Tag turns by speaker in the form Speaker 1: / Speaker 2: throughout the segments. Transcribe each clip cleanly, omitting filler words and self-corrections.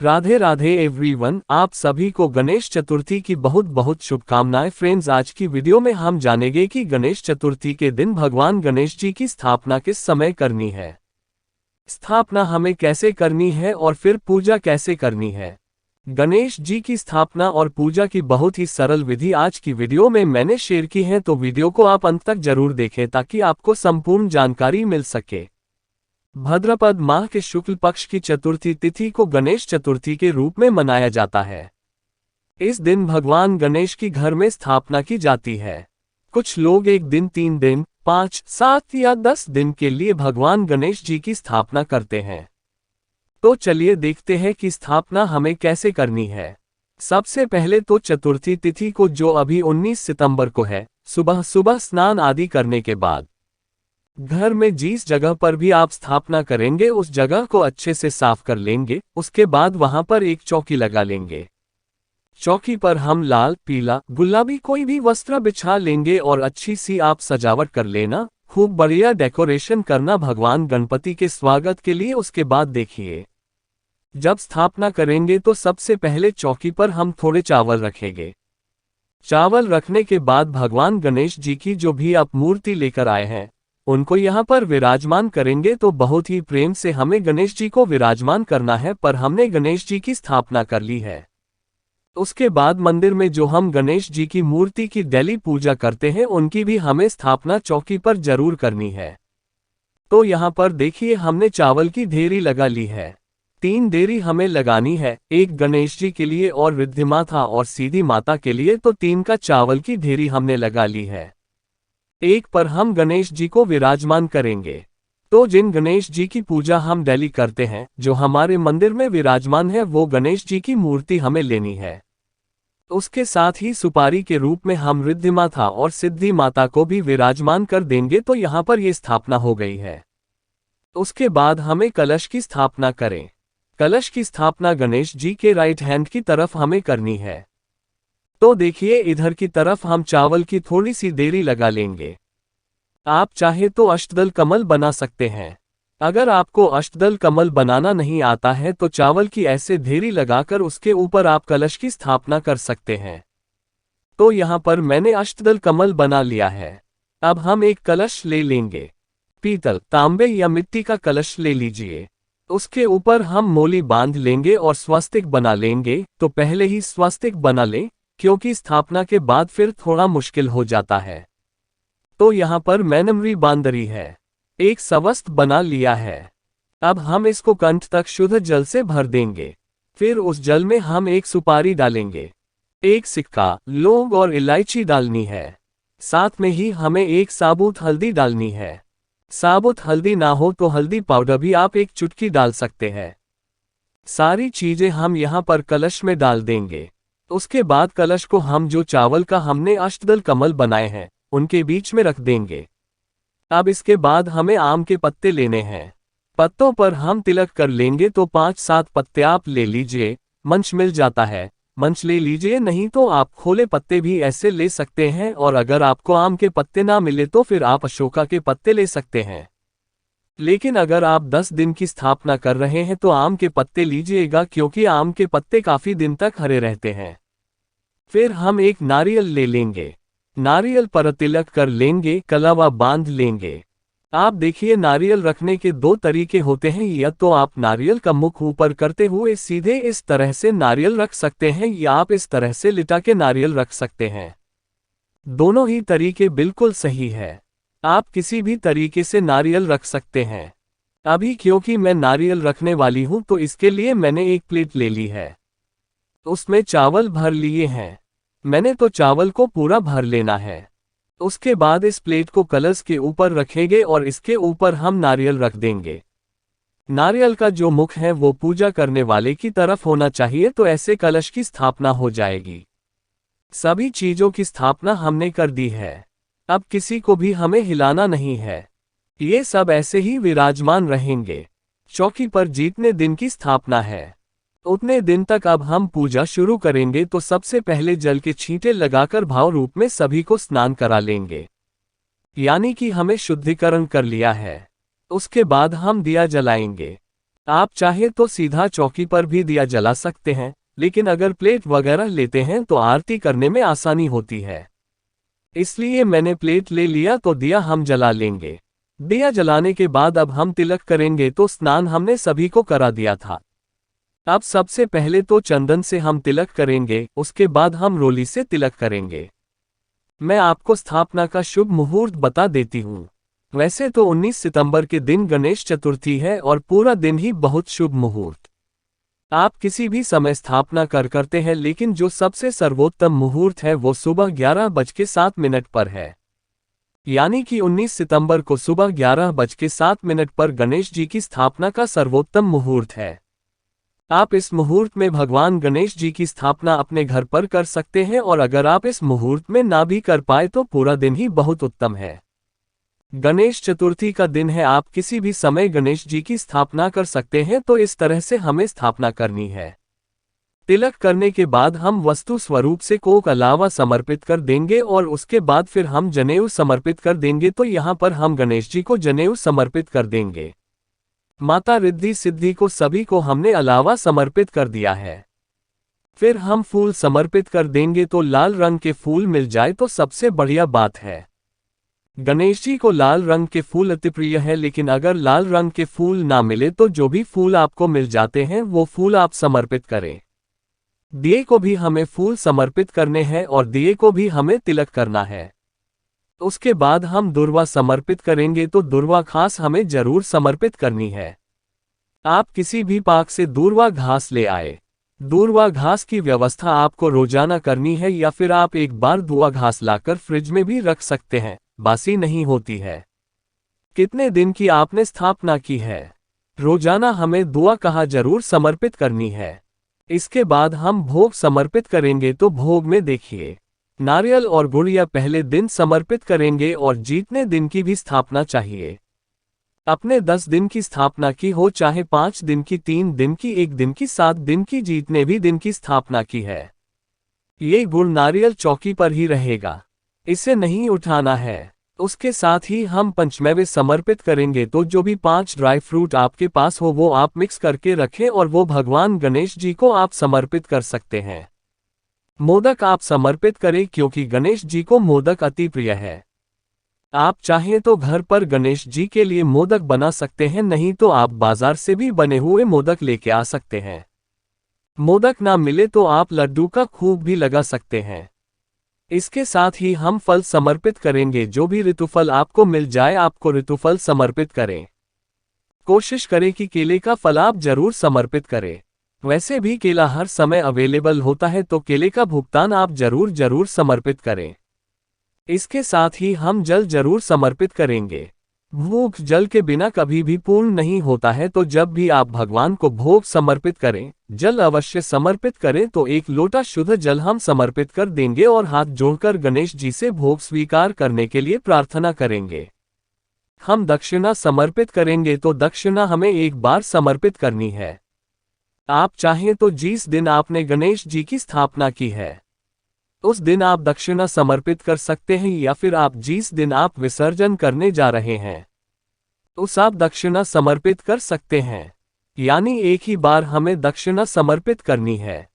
Speaker 1: Radhe Radhe everyone, आप सभी को गणेश चतुर्थी की बहुत बहुत शुभकामनाएं। फ्रेंड्स, आज की वीडियो में हम जानेंगे कि गणेश चतुर्थी के दिन भगवान गणेश जी की स्थापना किस समय करनी है, स्थापना हमें कैसे करनी है और फिर पूजा कैसे करनी है। गणेश जी की स्थापना और पूजा की बहुत ही सरल विधि आज की वीडियो में मैंने शेयर की है, तो वीडियो को आप अंत तक जरूर देखें ताकि आपको संपूर्ण जानकारी मिल सके। भाद्रपद माह के शुक्ल पक्ष की चतुर्थी तिथि को गणेश चतुर्थी के रूप में मनाया जाता है। इस दिन भगवान गणेश की घर में स्थापना की जाती है। कुछ लोग एक दिन, 3 दिन, 5, 7 या 10 दिन के लिए भगवान गणेश जी की स्थापना करते हैं। तो चलिए देखते हैं कि स्थापना हमें कैसे करनी है। सबसे पहले तो चतुर्थी तिथि को, जो अभी 19 सितंबर को है, सुबह सुबह स्नान आदि करने के बाद घर में जिस जगह पर भी आप स्थापना करेंगे उस जगह को अच्छे से साफ कर लेंगे। उसके बाद वहां पर एक चौकी लगा लेंगे। चौकी पर हम लाल, पीला, गुलाबी कोई भी वस्त्र बिछा लेंगे और अच्छी सी आप सजावट कर लेना। खूब बढ़िया डेकोरेशन करना भगवान गणपति के स्वागत के लिए। उसके बाद देखिए, जब स्थापना करेंगे तो सबसे पहले चौकी पर हम थोड़े चावल रखेंगे। चावल रखने के बाद भगवान गणेश जी की जो भी आप मूर्ति लेकर आए हैं उनको यहाँ पर विराजमान करेंगे। तो बहुत ही प्रेम से हमें गणेश जी को विराजमान करना है, पर हमने गणेश जी की स्थापना कर ली है। उसके बाद मंदिर में जो हम गणेश जी की मूर्ति की डेली पूजा करते हैं उनकी भी हमें स्थापना चौकी पर जरूर करनी है। तो यहाँ पर देखिए, हमने चावल की ढेरी लगा ली है। 3 ढेरी हमें लगानी है, एक गणेश जी के लिए और रिद्धि माता और सीधी माता के लिए। तो 3 का चावल की ढेरी हमने लगा ली है। एक पर हम गणेश जी को विराजमान करेंगे। तो जिन गणेश जी की पूजा हम डेली करते हैं, जो हमारे मंदिर में विराजमान है, वो गणेश जी की मूर्ति हमें लेनी है। उसके साथ ही सुपारी के रूप में हम रिद्धि माता और सिद्धि माता को भी विराजमान कर देंगे। तो यहाँ पर ये स्थापना हो गई है। उसके बाद हमें कलश की स्थापना करें। कलश की स्थापना गणेश जी के राइट हैंड की तरफ हमें करनी है। तो देखिए, इधर की तरफ हम चावल की थोड़ी सी देरी लगा लेंगे। आप चाहे तो अष्टदल कमल बना सकते हैं। अगर आपको अष्टदल कमल बनाना नहीं आता है तो चावल की ऐसे ढेरी लगाकर उसके ऊपर आप कलश की स्थापना कर सकते हैं। तो यहाँ पर मैंने अष्टदल कमल बना लिया है। अब हम एक कलश ले लेंगे। पीतल, तांबे या मिट्टी का कलश ले लीजिए। उसके ऊपर हम मोली बांध लेंगे और स्वस्तिक बना लेंगे। तो पहले ही स्वस्तिक बना लें, क्योंकि स्थापना के बाद फिर थोड़ा मुश्किल हो जाता है। तो यहाँ पर मैनमरी बांदरी है। एक स्वस्त बना लिया है। अब हम इसको कंठ तक शुद्ध जल से भर देंगे। फिर उस जल में हम एक सुपारी डालेंगे, एक सिक्का, लौंग और इलायची डालनी है। साथ में ही हमें एक साबुत हल्दी डालनी है। साबुत हल्दी ना हो तो हल्दी पाउडर भी आप एक चुटकी डाल सकते हैं। सारी चीजें हम यहाँ पर कलश में डाल देंगे। उसके बाद कलश को हम जो चावल का हमने अष्टदल कमल बनाए हैं उनके बीच में रख देंगे। अब इसके बाद हमें आम के पत्ते लेने हैं। पत्तों पर हम तिलक कर लेंगे। तो 5-7 पत्ते आप ले लीजिए। मंच मिल जाता है, मंच ले लीजिए, नहीं तो आप खोले पत्ते भी ऐसे ले सकते हैं। और अगर आपको आम के पत्ते ना मिले तो फिर आप अशोका के पत्ते ले सकते हैं। लेकिन अगर आप 10 दिन की स्थापना कर रहे हैं तो आम के पत्ते लीजिएगा, क्योंकि आम के पत्ते काफी दिन तक हरे रहते हैं। फिर हम एक नारियल ले लेंगे। नारियल पर तिलक कर लेंगे, कलावा बांध लेंगे। आप देखिए, नारियल रखने के 2 तरीके होते हैं। या तो आप नारियल का मुख ऊपर करते हुए सीधे इस तरह से नारियल रख सकते हैं, या आप इस तरह से लिटा के नारियल रख सकते हैं। दोनों ही तरीके बिल्कुल सही है। आप किसी भी तरीके से नारियल रख सकते हैं। अभी क्योंकि मैं नारियल रखने वाली हूं तो इसके लिए मैंने एक प्लेट ले ली है। उसमें चावल भर लिए हैं। मैंने तो चावल को पूरा भर लेना है। उसके बाद इस प्लेट को कलश के ऊपर रखेंगे और इसके ऊपर हम नारियल रख देंगे। नारियल का जो मुख है वो पूजा करने वाले की तरफ होना चाहिए। तो ऐसे कलश की स्थापना हो जाएगी। सभी चीजों की स्थापना हमने कर दी है। अब किसी को भी हमें हिलाना नहीं है। ये सब ऐसे ही विराजमान रहेंगे। चौकी पर जितने दिन की स्थापना है उतने दिन तक अब हम पूजा शुरू करेंगे। तो सबसे पहले जल के छींटे लगाकर भाव रूप में सभी को स्नान करा लेंगे, यानी कि हमें शुद्धिकरण कर लिया है। उसके बाद हम दिया जलाएंगे। आप चाहे तो सीधा चौकी पर भी दिया जला सकते हैं, लेकिन अगर प्लेट वगैरह लेते हैं तो आरती करने में आसानी होती है। इसलिए मैंने प्लेट ले लिया तो दिया हम जला लेंगे। दिया जलाने के बाद अब हम तिलक करेंगे। तो स्नान हमने सभी को करा दिया था। अब सबसे पहले तो चंदन से हम तिलक करेंगे, उसके बाद हम रोली से तिलक करेंगे। मैं आपको स्थापना का शुभ मुहूर्त बता देती हूँ। वैसे तो 19 सितंबर के दिन गणेश चतुर्थी है और पूरा दिन ही बहुत शुभ मुहूर्त। आप किसी भी समय स्थापना करते हैं, लेकिन जो सबसे सर्वोत्तम मुहूर्त है वो सुबह 11:07 पर है। यानी कि 19 सितंबर को सुबह 11:07 पर गणेश जी की स्थापना का सर्वोत्तम मुहूर्त है। आप इस मुहूर्त में भगवान गणेश जी की स्थापना अपने घर पर कर सकते हैं, और अगर आप इस मुहूर्त में ना भी कर पाए तो पूरा दिन ही बहुत उत्तम है। गणेश चतुर्थी का दिन है, आप किसी भी समय गणेश जी की स्थापना कर सकते हैं। तो इस तरह से हमें स्थापना करनी है। तिलक करने के बाद हम वस्तु स्वरूप से कोक अलावा समर्पित कर देंगे और उसके बाद फिर हम जनेऊ समर्पित कर देंगे। तो यहाँ पर हम गणेश जी को जनेऊ समर्पित कर देंगे। माता रिद्धि सिद्धि को सभी को हमने अलावा समर्पित कर दिया है। फिर हम फूल समर्पित कर देंगे। तो लाल रंग के फूल मिल जाए तो सबसे बढ़िया बात है। गणेश जी को लाल रंग के फूल अति प्रिय है, लेकिन अगर लाल रंग के फूल ना मिले तो जो भी फूल आपको मिल जाते हैं वो फूल आप समर्पित करें। दिए को भी हमें फूल समर्पित करने हैं और दिए को भी हमें तिलक करना है। उसके बाद हम दुर्वा समर्पित करेंगे। तो दुर्वा घास हमें जरूर समर्पित करनी है। आप किसी भी पाक से दूर्वा घास ले आए। दूर्वा घास की व्यवस्था आपको रोजाना करनी है, या फिर आप एक बार दूर्वा घास लाकर फ्रिज में भी रख सकते हैं, बासी नहीं होती है। कितने दिन की आपने स्थापना की है, रोजाना हमें दुआ कहा जरूर समर्पित करनी है। इसके बाद हम भोग समर्पित करेंगे। तो भोग में देखिए, नारियल और गुड़ या पहले दिन समर्पित करेंगे और जीतने दिन की भी स्थापना चाहिए। अपने 10 दिन की स्थापना की हो, चाहे 5 दिन की, 3 दिन की, 1 दिन की, 7 दिन की, जीतने भी दिन की स्थापना की है, ये गुड़ नारियल चौकी पर ही रहेगा, इसे नहीं उठाना है। उसके साथ ही हम पंचमेवे समर्पित करेंगे। तो जो भी 5 ड्राई फ्रूट आपके पास हो वो आप मिक्स करके रखें और वो भगवान गणेश जी को आप समर्पित कर सकते हैं। मोदक आप समर्पित करें, क्योंकि गणेश जी को मोदक अति प्रिय है। आप चाहें तो घर पर गणेश जी के लिए मोदक बना सकते हैं, नहीं तो आप बाजार से भी बने हुए मोदक लेके आ सकते हैं। मोदक ना मिले तो आप लड्डू का खूब भी लगा सकते हैं। इसके साथ ही हम फल समर्पित करेंगे। जो भी ऋतुफल आपको मिल जाए आपको ऋतुफल समर्पित करें। कोशिश करें कि केले का फल आप जरूर समर्पित करें। वैसे भी केला हर समय अवेलेबल होता है, तो केले का भुगतान आप जरूर समर्पित करें। इसके साथ ही हम जल जरूर समर्पित करेंगे। भूख जल के बिना कभी भी पूर्ण नहीं होता है, तो जब भी आप भगवान को भोग समर्पित करें, जल अवश्य समर्पित करें। तो 1 लोटा शुद्ध जल हम समर्पित कर देंगे और हाथ जोड़कर गणेश जी से भोग स्वीकार करने के लिए प्रार्थना करेंगे। हम दक्षिणा समर्पित करेंगे। तो दक्षिणा हमें 1 बार समर्पित करनी है। आप चाहें तो जिस दिन आपने गणेश जी की स्थापना की है उस दिन आप दक्षिणा समर्पित कर सकते हैं, या फिर आप जिस दिन आप विसर्जन करने जा रहे हैं उस आप दक्षिणा समर्पित कर सकते हैं। यानी एक ही बार हमें दक्षिणा समर्पित करनी है।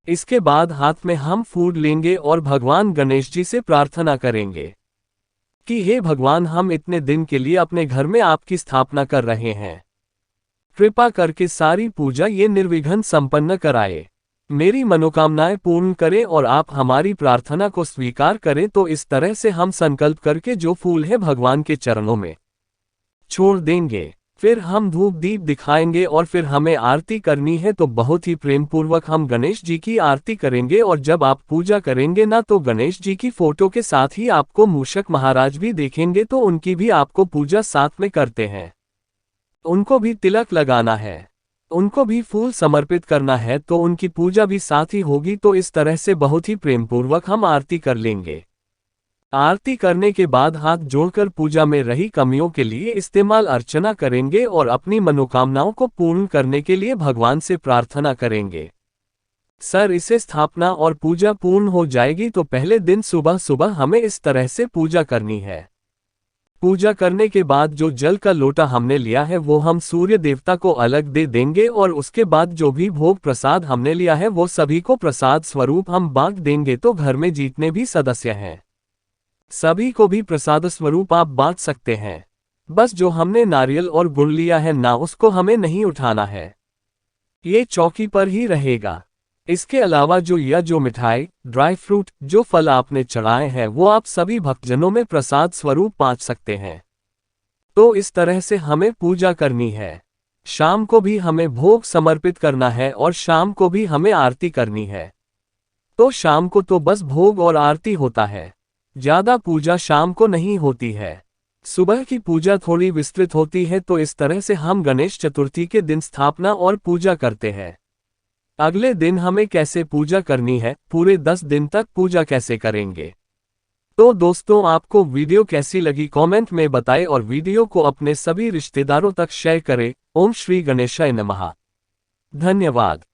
Speaker 1: इसके बाद हाथ में हम फूल लेंगे और भगवान गणेश जी से प्रार्थना करेंगे कि हे भगवान, हम इतने दिन के लिए अपने घर में आपकी स्थापना कर रहे हैं, कृपा करके सारी पूजा ये निर्विघ्न संपन्न कराए, मेरी मनोकामनाएं पूर्ण करें और आप हमारी प्रार्थना को स्वीकार करें। तो इस तरह से हम संकल्प करके जो फूल है भगवान के चरणों में छोड़ देंगे। फिर हम धूप दीप दिखाएंगे और फिर हमें आरती करनी है। तो बहुत ही प्रेम पूर्वक हम गणेश जी की आरती करेंगे, और जब आप पूजा करेंगे ना तो गणेश जी की फोटो के साथ ही आपको मूषक महाराज भी देखेंगे, तो उनकी भी आपको पूजा साथ में करते हैं। उनको भी तिलक लगाना है, उनको भी फूल समर्पित करना है, तो उनकी पूजा भी साथ ही होगी। तो इस तरह से बहुत ही प्रेम पूर्वक हम आरती कर लेंगे। आरती करने के बाद हाथ जोड़कर पूजा में रही कमियों के लिए इस्तेमाल अर्चना करेंगे और अपनी मनोकामनाओं को पूर्ण करने के लिए भगवान से प्रार्थना करेंगे। सर, इसे स्थापना और पूजा पूर्ण हो जाएगी तो पहले दिन सुबह सुबह हमें इस तरह से पूजा करनी है। पूजा करने के बाद जो जल का लोटा हमने लिया है वो हम सूर्य देवता को अलग दे देंगे और उसके बाद जो भी भोग प्रसाद हमने लिया है वो सभी को प्रसाद स्वरूप हम बांट देंगे। तो घर में जितने भी सदस्य हैं सभी को भी प्रसाद स्वरूप आप बांट सकते हैं। बस जो हमने नारियल और गुड़ लिया है ना उसको हमें नहीं उठाना है, ये चौकी पर ही रहेगा। इसके अलावा जो मिठाई, ड्राई फ्रूट, जो फल आपने चढ़ाए हैं वो आप सभी भक्तजनों में प्रसाद स्वरूप बांट सकते हैं। तो इस तरह से हमें पूजा करनी है। शाम को भी हमें भोग समर्पित करना है और शाम को भी हमें आरती करनी है। तो शाम को तो बस भोग और आरती होता है, ज्यादा पूजा शाम को नहीं होती है। सुबह की पूजा थोड़ी विस्तृत होती है। तो इस तरह से हम गणेश चतुर्थी के दिन स्थापना और पूजा करते हैं। अगले दिन हमें कैसे पूजा करनी है, पूरे 10 दिन तक पूजा कैसे करेंगे। तो दोस्तों आपको वीडियो कैसी लगी कमेंट में बताएं और वीडियो को अपने सभी रिश्तेदारों तक शेयर करें। ओम श्री गणेशाय नमः। धन्यवाद।